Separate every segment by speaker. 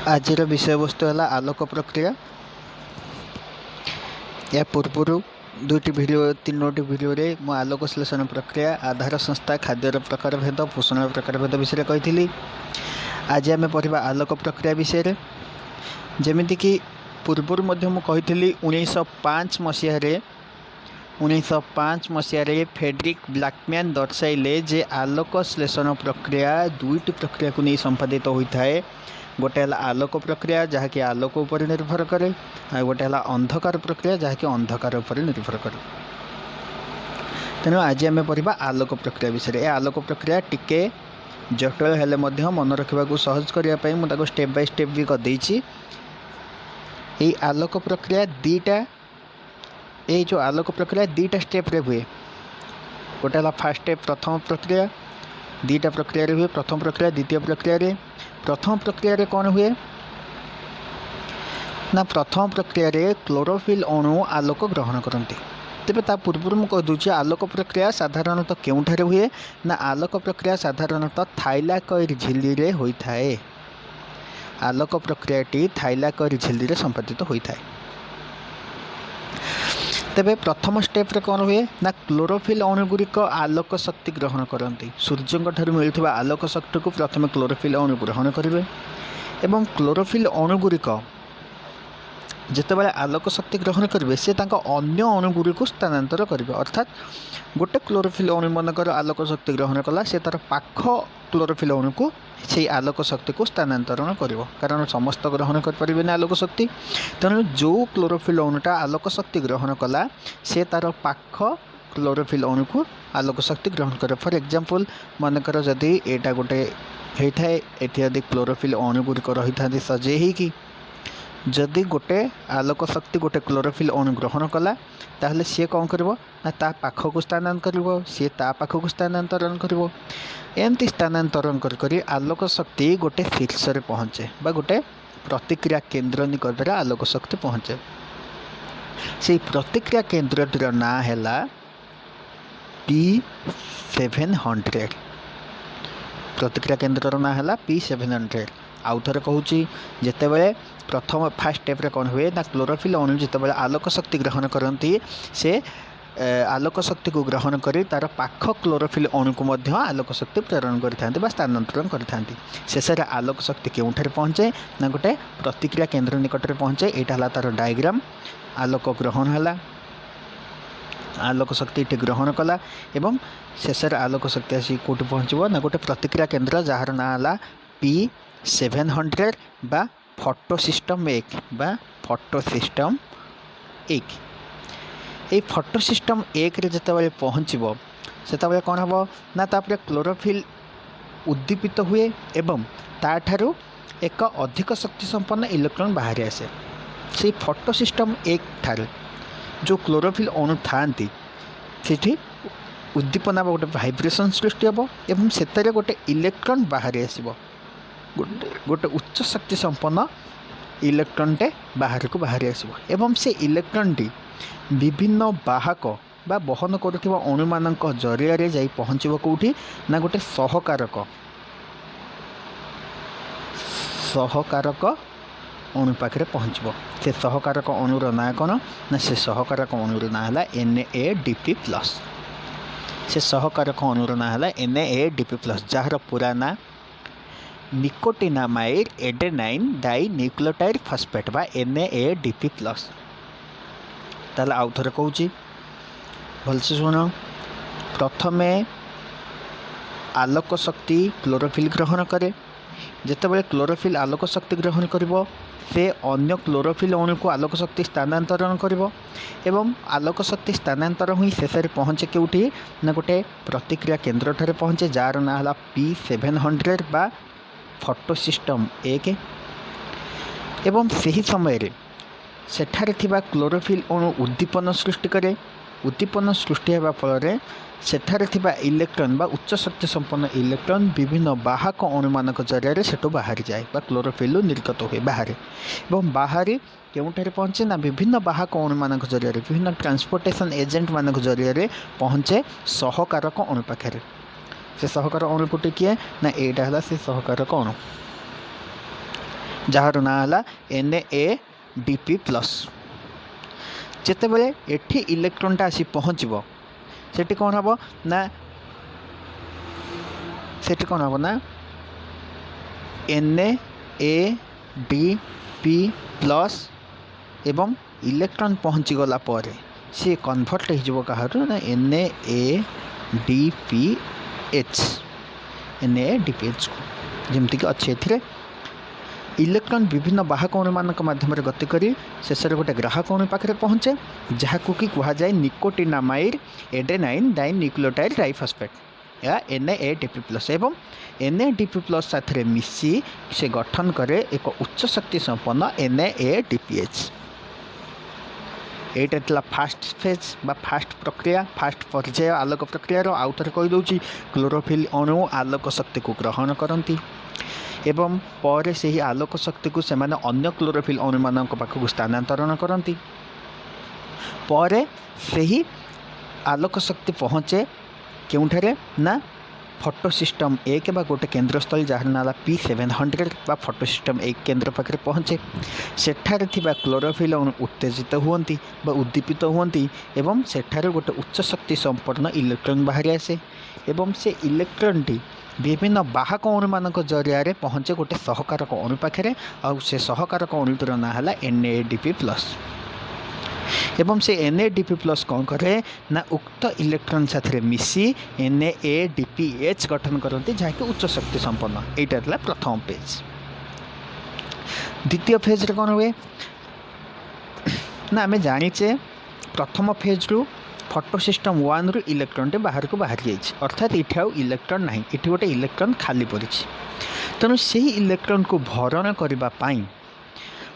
Speaker 1: आजिर विषय वस्तु है आलोक प्रक्रिया। या पूर्वर दुईटी भिडियो तीनोटी भिडियो मु आलोक श्लेषण प्रक्रिया, आधार संस्था, खाद्यर प्रकार भेद, पोषण प्रकार भेद विषय कही। आज आम पढ़ा आलोक प्रक्रिया विषय। जमीक पूर्वर कही 1905 मसीह फेड्रिक ब्लैकमैन दर्शाइले जे आलोक श्लेषण प्रक्रिया दुईटी प्रक्रिया को नहीं संपादित होता है। गोटे है आलोक प्रक्रिया जहाँकि आलोक उपर निर्भर करे, गोटे है अंधकार प्रक्रिया जहाँकि अंधकार उपर निर्भर करे। तेणु आज आम पढ़ा आलोक प्रक्रिया विषय। ए आलोक प्रक्रिया टिके जटिल हेले मन रखा सहज करने मुझे स्टेप बाय स्टेप भी करदेची। ये आलोक प्रक्रिया दीटा ये जो आलोक प्रक्रिया दीटा स्टेप रे हुए। गोटे है फास्ट स्टेप प्रथम प्रक्रिया, दीटा प्रक्रिया हुए। प्रथम प्रक्रिया द्वितीय प्रक्रिया रे। प्रथम प्रक्रिया रे कौन हुए ना, प्रथम प्रक्रिया रे क्लोरोफिल अणु आलोक ग्रहण करती। तेरे ता पूर्व मुझे कहीदे आलोक प्रक्रिया साधारणतः केउठारे हुए ना, आलोक प्रक्रिया साधारणतः थाइलाकॉइड झिल्ली रे होता है। आलोक प्रक्रियाटी थाइलाकॉइड झिल्ली रे संपादित होता है। तेबे प्रथम स्टेप रे कौन हुए ना, क्लोरोफिल अणुगुड़िक आलोक शक्ति ग्रहण करती। सूर्य मिलुवा आलोक शक्ति को प्रथम क्लोरोफिल अणु ग्रहण करेंगे एवं क्लोरोफिल अणुगुड़िक जितेबाला आलोक शक्ति ग्रहण करेंगे से अन्य अणुगुड़ी को स्थानांतर करेंगे। अर्थात गोटे क्लोरोफिल अणु मनकर आलोक शक्ति ग्रहण कला से तार पाख क्लोरोफिल अणु को से आलोक शक्ति को स्थानांतरण कर, कारण समस्त ग्रहण करें आलोक शक्ति। तेणु जो क्लोरोफिल अणुटा आलोक शक्ति ग्रहण कला से तार पाख क्लोरोफिल अणु को आलोक शक्ति ग्रहण करे। फॉर एग्जांपल मनकर जदि एटा गोटे होता है, ये क्लोरोफिल अणुगुड़िक रही था सजे कि जदि गोटे आलोक शक्ति गोटे क्लोरोफिल अणु ग्रहण कला ताहले सी कौन कर ता पाख को स्थानांतरण कर, सी ता पाख को स्थानांतरण कर। एमती स्थानांतरण कर आलोक शक्ति गोटे शीर्ष रे पहुँचे बा गोटे प्रतिक्रिया केंद्र निकट आलोक शक्ति पहुँचे। से प्रतिक्रिया केंद्र ना है P700। प्रतिक्रिया केंद्र ना है P700। आउ थे कहूँ जितेबाला प्रथम फास्ट स्टेप रे कौन हुए ना, क्लोरोफिल अणु जितेबाला आलोक शक्ति ग्रहण करती से आलोक शक्ति को ग्रहण कर तार पाख क्लोरोफिल अणु को मध्य आलोक शक्ति प्रेरण करते स्थानांतरण करते। शेष आलोक शक्ति केउठारे पहुँचे ना, गोटे प्रतिक्रिया केंद्र निकट में पहुँचे। यहाँ है तार डायग्राम। आलोक ग्रहण है, आलोक शक्ति ग्रहण कला एवं शेष आलोक शक्ति आसी कौटी पहुँचब ना, गोटे प्रतिक्रिया केंद्र जार ना है P700 बा फोटो सिस्टम 1 बा फोटो सिस्टम 1। ये फोटो सिस्टम 1 रे जितेबाला पहुँचब से कौन हम ना, तापर क्लोरोफिल उद्दीपित हुए एवं ताठारू एक अधिक शक्ति संपन्न इलेक्ट्रॉन बाहर आसे। से फोटो सिस्टम 1 ठारे जो क्लोरोफिल अणु थांती सेठी उद्दीपना गोटे भाइब्रेशन सृष्टि हम एवं से गोटे इलेक्ट्रॉन बाहर आसब। गोटे उच्च शक्ति संपन्न इलेक्ट्रॉन टे बाहर को बाहर आसब एवं से इलेक्ट्रॉन टी विभिन्न वाहक बा बहन करुवा अणु मान जरिया जाई पहुँचब कौटी ना, गोटे सहकारक अणु पाखे पहुँचब। से सहकारक अणुर ना कौन ना, से सहकारक अणुर ना है NADP+। से सहकारक अणुर ना है NADP+, जार पूरा ना nicotinamide adenine dinucleotide phosphate बा NADP+। ताले आउ थे कहूँ भलसे शुण। प्रथमे आलोक शक्ति क्लोरोफिल ग्रहण करे। जितेबाला क्लोरोफिल आलोक शक्ति ग्रहण करिवो से अन्य क्लोरोफिल अणु को आलोक शक्ति स्थानांतरण करिवो एवं आलोक शक्ति स्थानांतरण हुई शेष में पहुँचे केउठी ना, गोटे प्रतिक्रिया केंद्र ठारे पहुँचे जार ना है P700 बा फोटो सिस्टम 1। एवं सही समय रे सेठारे थिबा क्लोरोफिल अणु उद्दीपन सृष्टि करे। उद्दीपन सृष्टि होगा फल सेठारे थिबा इलेक्ट्रॉन बा उच्च शक्ति संपन्न इलेक्ट्रॉन विभिन्न वाहक अणु मानक जरिया सेठू बाहर जाए बा क्लोरोफिल निर्गत हुए बाहर एवं बाहर केउठारे पहुँचे ना, विभिन्न वाहक अणु मानक जरिया विभिन्न ट्रांसपोर्टेशन एजेंट मानक जरिया पहुँचे सहकारक अणु पाखे। से सहकार अणु कोटी किए ना, यहाँ है से सहकारक अणु। जार ना है Na+ADP+। जितेबाला एठी इलेक्ट्रॉनटा आसी पहुँचब सेठी कौन हम ना सेठी कौन हम ना Na+ADP+ एवं इलेक्ट्रॉन पहुँची गला पर सी कन्वर्ट हो ना NADPH को जमती कि अच्छे एथिरे इलेक्ट्रॉन विभिन्न बाहक अणु मान माध्यम गति करी शेष गोटे ग्राहक अणु पाखे पहुँचे जहाँ कि कहुए nicotinamide adenine dinucleotide triphosphate या NADP+ एवं NADP+ साथ मिसी से गठन करे एक उच्च शक्ति संपन्न NADPH। यहाँ फास्ट फेज बा फास्ट प्रक्रिया फास्ट पर्याय आलोक प्रक्रियार आउ थे कहीदे क्लोरोफिल अणु आलोक शक्ति को ग्रहण करती एवं पर से ही आलोक शक्ति को से अन्य क्लोरोफिल अणु मान पाखक स्थानांतरण करती पर से ही आलोक शक्ति पहुँचे क्योंठारे ना फोटो सिस्टम 1 बा गोटे केन्द्रस्थल जहाँ ना P700 बा फोटो सिस्टम 1 केन्द्र पाखे पहुँचे सेठारे थिबा क्लोरोफिल अणु उत्तेजित हुअन्ति बा उद्दीपित हुअन्ति एवं सेठारे गोटे उच्च शक्ति संपन्न इलेक्ट्रॉन बाहरी आसे एवं से इलेक्ट्रॉन टी विभिन्न बाहक अणु मान जरिया पहुँचे गोटे सहकारक अणु पाखे आउ से सहकारक अणुटर ना है NADP+ एवं से NADP+ कौन करे ना उक्त इलेक्ट्रॉन साथ मिसी NADPH गठन करते जहाँकि उच्च शक्ति संपन्न। यहाँ प्रथम पेज। द्वितीय फेज रे कौन हुए ना आम जाचे प्रथम फेज रु फोटो सिस्टम 1 रु इलेक्ट्रॉन टे बाहर को बाहरी जाइए अर्थात ये आउ इलेक्ट्रॉन ना ये गोटे इलेक्ट्रॉन खाली पड़ी तेणु से इलेक्ट्रॉन को भरण करने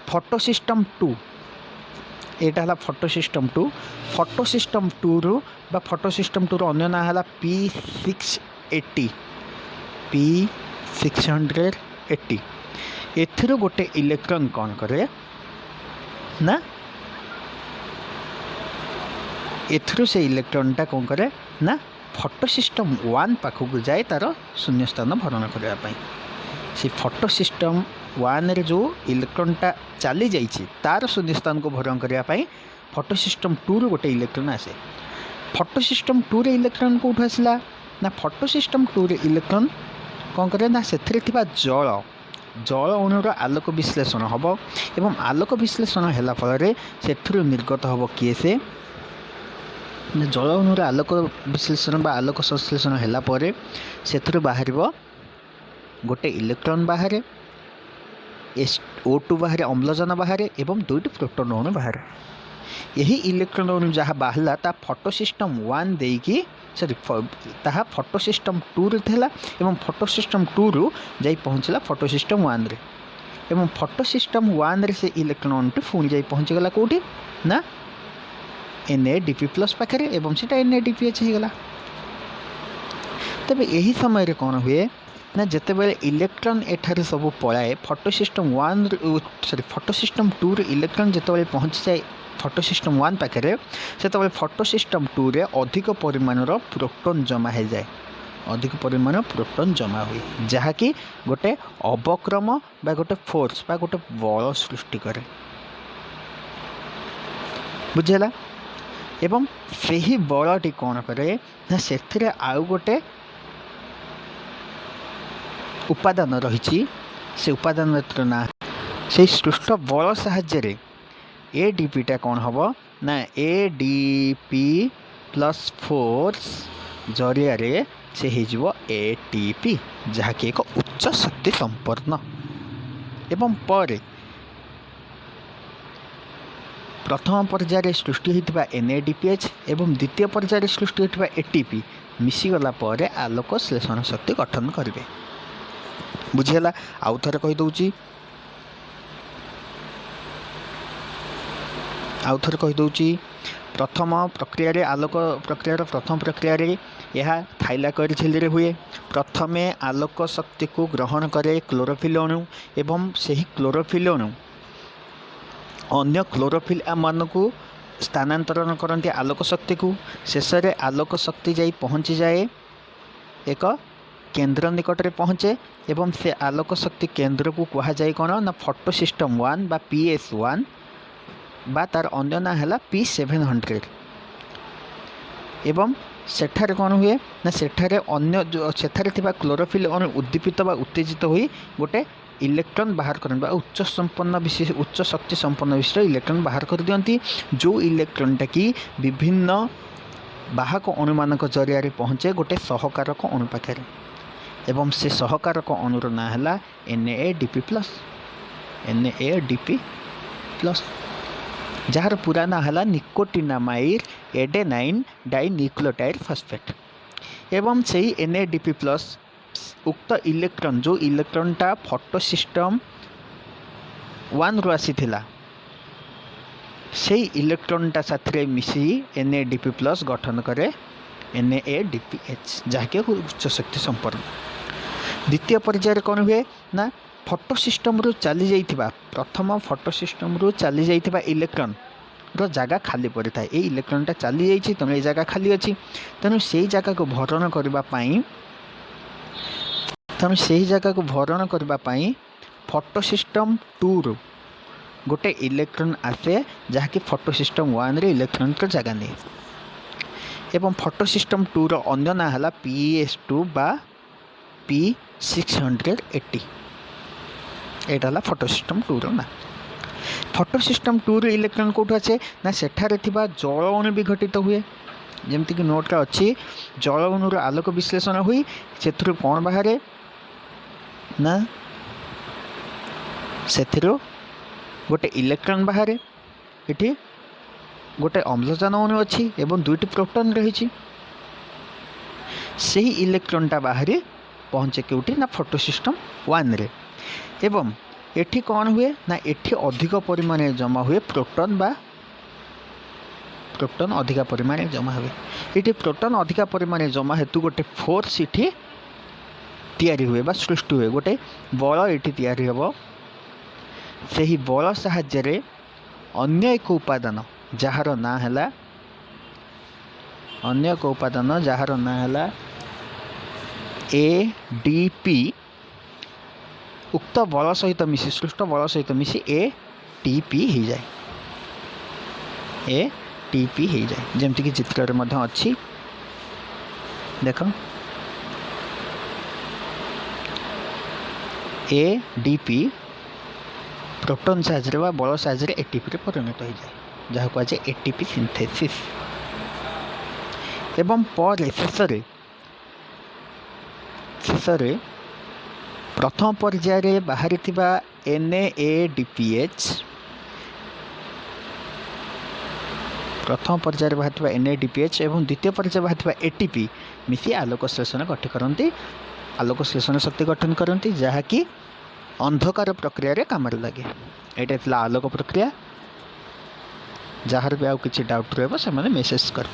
Speaker 1: फोटो सिस्टम 2 यहाँ है फोटो सिस्टम 2 फोटो सिस्टम 2 रु बा फोटो सिस्टम 2 अन्य ना है P680 एथिरो गोटे इलेक्ट्रॉन कौन करे ना एथिरो से इलेक्ट्रॉनटा कौन करे ना फोटो सिस्टम 1 पाखक जाए तार शून्य स्थान भरण करने से फोटो सिस्टम 1 रे जो इलेक्ट्रॉनटा चली जाइए तार शून्य स्थान को भरण करने फोटो सिस्टम 2 रू गोटे इलेक्ट्रॉन आसे फोटो सिस्टम 2 रे इलेक्ट्रॉन कौट आसला ना फोटो सिस्टम 2 रे इलेक्ट्रॉन कौन करे ना से जल जल अणुर आलोक विश्लेषण हम एवं आलोक विश्लेषण है फल से निर्गत हम किए से जल अणुर आलोक विश्लेषण बा आलोक संश्लेषण है से बाहर गोटे इलेक्ट्रॉन बाहर O2 बाहर अम्लजान बाहर एवं 2टी प्रोटॉन अणु बाहर यही इलेक्ट्रॉन अणु जहाँ बाहला ता फोटो सिस्टम 1 देकी सॉरी ताहा फोटो सिस्टम 2 रे थेला एवं फोटो सिस्टम 2 रु जाई पहुँचला फोटो सिस्टम 1 रे एवं फोटो सिस्टम 1 रे से इलेक्ट्रॉन अणुटी पुणी जाई पहुँची गला कोठी ना NADP+ पाखे एवं सीटा NADPH हो गला। तबे यही समय रे कौन हुए ना जिते बेले इलेक्ट्रॉन एठारे सब पलाए photosystem 1 sorry photosystem 2 रे इलेक्ट्रॉन जिते पहुँची जाए फोटो सिस्टम 1 पाखे से फोटो सिस्टम 2 रे अधिक परिमाणर प्रोटॉन जमा हो जाए अधिक परिमाण प्रोटॉन जमा हुए जहाँकि गोटे अवक्रम बा गोटे फोर्स बा गोटे बल सृष्टि करे बुझेला एवं सही बलटी कौन करे ना से आउ गोटे उपादान रही से उपादान ना से सृष्ट बल साहाय्य ADPटा कौन हम ना ADP+ फोर्स जरिया से हो ATP जहाँकि एक उच्च शक्ति संपन्न एवं पर प्रथम पर्यायर सृष्टि होता NADPH एवं द्वितीय पर्यायर सृष्टि होता ATP मिसीगला पर आलोक श्लेषण शक्ति गठन करेंगे बुझीगला आउ थे कहीदे प्रथम प्रक्रिया आलोक प्रक्रियार प्रथम प्रक्रिया यह थाइलाकॉइड झिल्ली हुए प्रथमे आलोक शक्ति को ग्रहण करे क्लोरोफिल अणु एवं सही क्लोरोफिल अणु अन्य क्लोरोफिल मान को स्थानांतरण करती आलोक शक्ति को शेष में आलोक शक्ति जाई पहुँची जाए एक केन्द्र निकट में पहुँचे एवं से आलोक शक्ति केन्द्र को कह जाए कौन ना फोटो सिस्टम 1 बा PS1 बा तार अन्य ना है P700 एवं सेठारे कौन हुए ना सेठारे अन्य जो सेठारे थिबा क्लोरोफिल उद्दीपित बा उत्तेजित हुई गोटे इलेक्ट्रॉन बाहर करन बा उच्च संपन्न विशेष उच्च शक्ति संपन्न विशिष्ट इलेक्ट्रॉन बाहर कर दियंती जो इलेक्ट्रॉनटा की विभिन्न बाहक अणुमानक जरिया पहुँचे गोटे सहकारक अणु पाखे एवं से सहकारक अणुर ना है NADP+। जार पूरा ना है निकोटिनामाइड एडेनाइन डाइन्यूक्लियोटाइड फॉस्फेट एवं से NADP+ उक्त इलेक्ट्रॉन जो इलेक्ट्रॉनटा फोटो सिस्टम 1 रु आसीथिला से इलेक्ट्रॉनटा साथरे मिसी NADP+ गठन करे NADPH जहाँकि उच्च शक्ति संपन्न। द्वितीय पर्यायर कौन हुए ना फोटो सिस्टम रु चली जाइथिबा प्रथम फोटो सिस्टम रु चली जाइथिबा इलेक्ट्रॉन रो जगह खाली पड़ी था ये इलेक्ट्रॉनटा चली जाइछि तेणु ये जगह खाली अच्छी तेणु से जगह को भरण करने फोटो सिस्टम 2 रु गोटे इलेक्ट्रॉन आसे जहाँकि फोटो सिस्टम 1 रे इलेक्ट्रॉन को जगह नहीं एवं फोटो सिस्टम 2 रो अन्य ना है PS2 बा P680 एटा फोटो सिस्टम 2 रो ना। फोटो सिस्टम 2 रे इलेक्ट्रॉन कोठ अच्छे ना सेठारे थिबा जल अणु भी घटित हुए जमती कि नोट का अच्छी जल अणुर आलोक विश्लेषण हुई से कौन बाहर ना से गोटे इलेक्ट्रॉन बाहर ये गोटे अम्लजान अणु अच्छी एवं 2टी प्रोटॉन रही से ही इलेक्ट्रॉनटा बाहर पहुँचे कौटी ना फोटो सिस्टम 1 रे एवं एठी कौन हुए ना एठी अधिक परिमाण जमा हुए प्रोटॉन अधिक परिमाण जमा हुए ये प्रोटॉन अधिक परिमाण जमा हेतु गोटे फोर्स इठी तैयारी हुए बा सृष्टि हुए गोटे बल ये तैयारी हम से ही बल साहाय्य अन्य एक उपादान जार ना है ADP उक्त बल सहित मिसी सृष्ट बल सहित मिसी ATP हो जाए जमती कि चित्र में अच्छी देख ADP प्रोटॉन साहाय्य बा बल साहाय्य ATP रे परिणत हो जाए जहाँ कह जाए ATP सिंथेसिस एवं पर शेष प्रथम पर्यायर बाहरी NADPH प्रथम पर्यायर बाहर NADPH एवं द्वितीय पर्यायर बाहर ATP मिसी आलोक श्लेषण गठन करती आलोक श्लेषण शक्ति गठन करती जहाँकि अंधकार प्रक्रिया काम लगे यहाँ आलोक प्रक्रिया जार भी आउ कि डाउट रहा से मैंने मेसेज कर